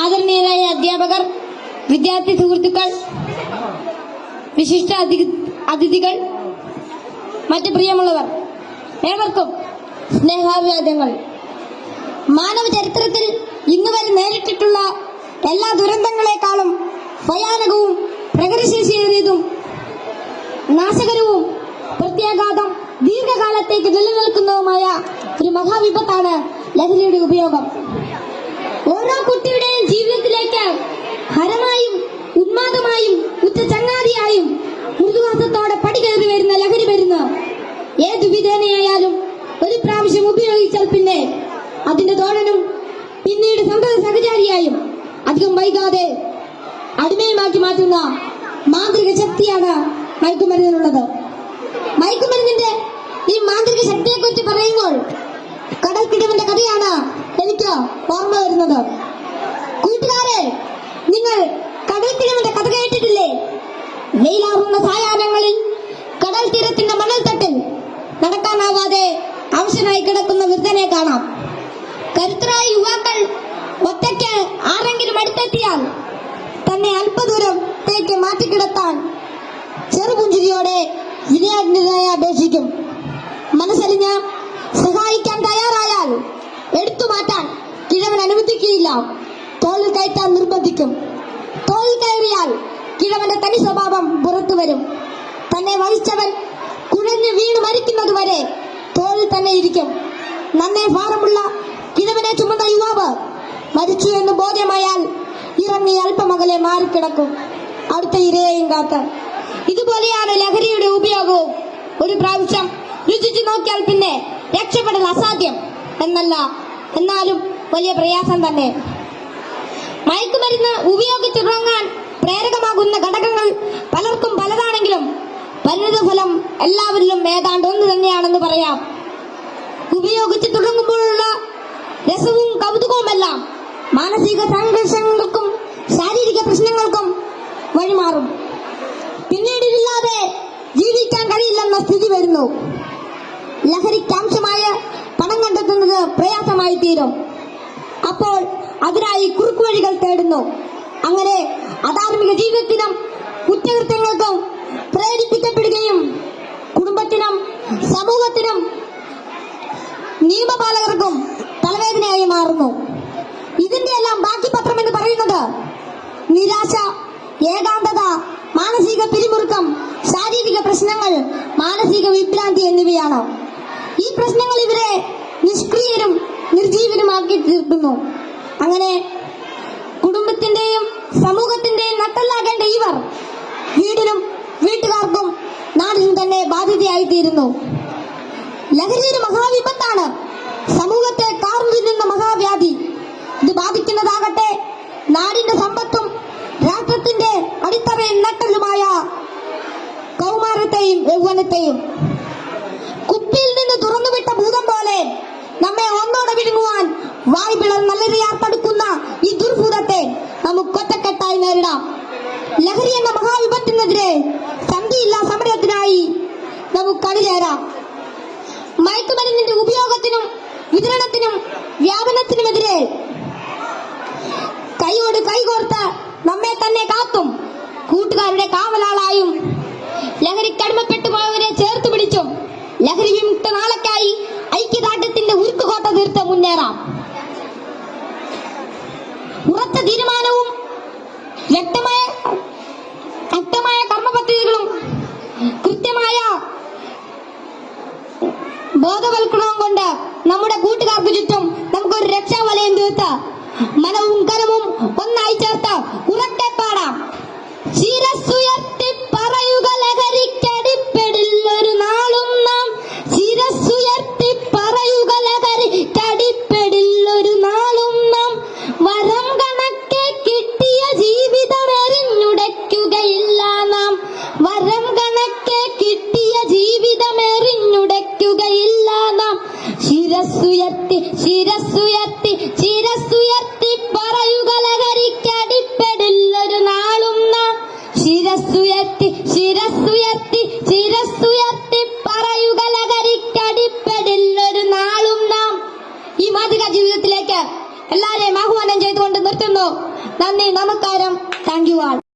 ആദരണീയരായ അധ്യാപകർ, വിദ്യാർത്ഥി സുഹൃത്തുക്കൾ, വിശിഷ്ട അതിഥികൾ, മറ്റ് പ്രിയമുള്ളവർ, ഏവർക്കും സ്നേഹാഭിവാദ്യങ്ങൾ. മാനവ ചരിത്രത്തിൽ ഇന്നുവരെ നേരിട്ടിട്ടുള്ള എല്ലാ ദുരന്തങ്ങളെക്കാളും ഭയാനകവും പ്രകൃതിശേഷിയേറിയതും നാശകരവും പ്രത്യാഘാതം ദീർഘകാലത്തേക്ക് നിലനിൽക്കുന്നതുമായ ഒരു മഹാവിപത്താണ് ലഹരിയുടെ ഉപയോഗം. ഓരോ കുട്ടിയുടെയും ജീവിതത്തിലേക്ക് ഹരമായും ഉന്മാദമായും ഉച്ചചങ്ങാതിയായും മൃദുവാസത്തോടെ പടികയറി വരുന്ന ലഹരി മരുന്ന് ഏതു വിധേനയായാലും ഒരു പ്രാവശ്യം ഉപയോഗിച്ചാൽ പിന്നെ അതിന്റെ തോഴനും പിന്നീട് സന്തത സഹചാരിയായും അധികം വൈകാതെ അടിമയുമാക്കി മാറ്റുന്ന മാന്ത്രിക ശക്തിയാണ് മയക്കുമരുന്നിനുള്ളത്. മയക്കുമരുന്നിന്റെ ഈ മാന്ത്രിക ശക്തിയെക്കുറിച്ച് പറയുമ്പോൾ കടൽക്കിടവിന്റെ കഥയാണ് എനിക്ക് ഓർമ്മ വരുന്നത്. കൂട്ടുകാരെ, നിങ്ങൾ കടൽക്കിടവിന്റെ കഥ കേട്ടിട്ടില്ലേ? വെയിലാറുന്ന സായാഹ്നങ്ങളിൽ കടൽ തീരത്തിന്റെ മണൽത്തട്ടിൽ നടക്കാനാവാതെ അവശനായി കിടക്കുന്ന വൃദ്ധനെ കാണാം. കരുത്തരായ യുവാക്കൾ ഒറ്റയ്ക്ക് ആരെങ്കിലും അടുത്തെത്തിയാൽ തന്നെ അല്പദൂരത്തേക്ക് മാറ്റിക്കിടത്താൻ ചെറുപുഞ്ചിരിയോടെ വിനയാജ്ഞരായി അപേക്ഷിക്കും. മനസ്സലിഞ്ഞ് സഹായിക്കാൻ തയ്യാറായാൽ എടുത്തു മാറ്റാൻ കിഴവൻ അനുവദിക്കുകയില്ല. തോളിൽ കയറ്റാൻ നിർബന്ധിക്കും. തോളിൽ കയറിയാൽ കിഴവന്റെ തനി സ്വഭാവം പുറത്തു വരും. തന്നെ വഹിച്ചവൻ കുഴഞ്ഞു വീണ് മരിക്കുന്നതുവരെ തോളിൽ തന്നെ ഇരിക്കും. നന്നേ ഭാരമുള്ള കിഴവനെ ചുമന്ന യുവാവ് മരിച്ചു എന്ന് ബോധ്യമായാൽ ഇറങ്ങി അല്പമകലെ മാറിക്കിടക്കും, അടുത്ത ഇരയെയും കാത്ത്. ഇതുപോലെയാണ് ലഹരിയുടെ ഉപയോഗവും. ഒരു പ്രാവശ്യം രുചിച്ചു നോക്കിയാൽ പിന്നെ രക്ഷപ്പെടൽ അസാധ്യം എന്നല്ല, എന്നാലും വലിയ പ്രയാസം തന്നെ. മയക്കുമരുന്ന് ഉപയോഗിച്ചിറങ്ങാൻ പ്രേരകമാകുന്ന ഘടകങ്ങൾ പലർക്കും പലതാണെങ്കിലും പരിണിതഫലം എല്ലാവരിലും ഏതാണ്ട് ഒന്ന് തന്നെയാണെന്ന് പറയാം. ഉപയോഗിച്ച് തുടങ്ങുമ്പോഴുള്ള രസവും കൗതുകവുമെല്ലാം മാനസിക സംഘർഷങ്ങൾക്കും ശാരീരിക പ്രശ്നങ്ങൾക്കും വഴിമാറും. പിന്നീട് ഇതില്ലാതെ ജീവിക്കാൻ കഴിയില്ലെന്ന സ്ഥിതി വരുന്നു. ലഹരിക്കാംശമായ പണം കണ്ടെത്തുന്നത് പ്രയാസമായി തീരും. അപ്പോൾ അതിനായി കുറുക്കുവഴികൾ തേടുന്നു. അങ്ങനെ അധാർമിക ജീവിതത്തിനും കുറ്റകൃത്യങ്ങൾക്കും പ്രേരിപ്പിക്കപ്പെടുകയും കുടുംബത്തിനും സമൂഹത്തിനും നിയമപാലകർക്കും തലവേദനയായി മാറുന്നു. ഇതിന്റെ എല്ലാം ബാക്കി പത്രം എന്ന് പറയുന്നത് നിരാശ, ഏകാന്തത, മാനസിക പിരിമുറുക്കം, ശാരീരിക പ്രശ്നങ്ങൾ, മാനസിക വിഭ്രാന്തി എന്നിവയാണ്. ഈ പ്രശ്നങ്ങൾ ഇവരെ നിഷ്ക്രിയരും നിർജീവനുമാക്കി തീർക്കുന്നു. അങ്ങനെ കുടുംബത്തിന്റെയും സമൂഹത്തിന്റെയും നട്ടെല്ലാകേണ്ട ഇവർ വീടിനും വീട്ടുകാർക്കും നാടിനും തന്നെ ബാധ്യതയായി തീരുന്നു. ലഹരി ഒരു മഹാവിപത്താണ്, സമൂഹത്തെ കാർന്നു തിന്നുന്ന മഹാവ്യാധി. ഇത് ബാധിക്കുന്നതാകട്ടെ നാടിന്റെ സമ്പത്തും രാഷ്ട്രത്തിന്റെ അടിത്തറയും നട്ടലുമായ കൗമാരത്തെയും യൗവനത്തെയും. കുപ്പിയിൽ നിന്ന് തുറന്നുവിട്ട ഭൂതം പോലെ നമ്മെ ഒന്നോടെ വിഴുങ്ങുവാൻ വായ് നല്ലറിയാത്തടുക്കുന്ന ഈ ദുർഭൂതത്തെ നമുക്ക് ഒറ്റക്കെട്ടായി നേരിടാം. ലഹരി എന്ന മഹാവിപത്തിനെതിരെ സന്ധിയില്ലാ സമരത്തിനായി നമുക്ക് അണിചേരാം. മയക്കുമരുന്നിന്റെ ഉപയോഗത്തിനും വിതരണത്തിനും വ്യാപനത്തിനുമെതിരെ കൈയോട് കൈകോർത്ത് നമ്മെ തന്നെ കാത്തും കൂട്ടുകാരുടെ കാവലാളായും ലഹരിക്കടിമപ്പെട്ടു പോയവരെ ചേർത്ത് പിടിച്ചും ലഹരി വിമുക്ത നാളേക്കായി ഐക്യദാർഢ്യത്തിന്റെ ഉരുക്കുകോട്ട തീർത്ത് മുന്നേറാം. ഉറച്ച തീരുമാനവും വ്യക്തമായ കർമ്മപദ്ധതികളും കൃത്യമായ ബോധവൽക്കരണവും കൊണ്ട് നമ്മുടെ കൂട്ടുകാർക്ക് ചുറ്റും നമുക്കൊരു രക്ഷാവലയം തീർത്ത് മനവും കരവും ഒന്നായി ചേർത്ത് ഉറക്കെ പാടാം. ശിരസ്സുയർത്തി പറയുക ലഹരിക്കടിപ്പെടില്ലൊരു നാളും നാം. ശിരസ്സുയർത്തി പറയുക ലഹരിക്കടിപ്പെടില്ലൊരു നാളും നാം. വരം കണക്കെ കിട്ടിയ ജീവിതം എറിഞ്ഞുടയ്ക്കുകയില്ല നാം. വരം കണക്കെ കിട്ടിയ ജീവിതം എറിഞ്ഞുടയ്ക്കുകയില്ല നാം. ശിരസ്സുയർത്തി ശിരസ്സുയർത്തി ശിരസ് നീട്ടുന്നു. നന്ദി, നമസ്കാരം. Thank you all.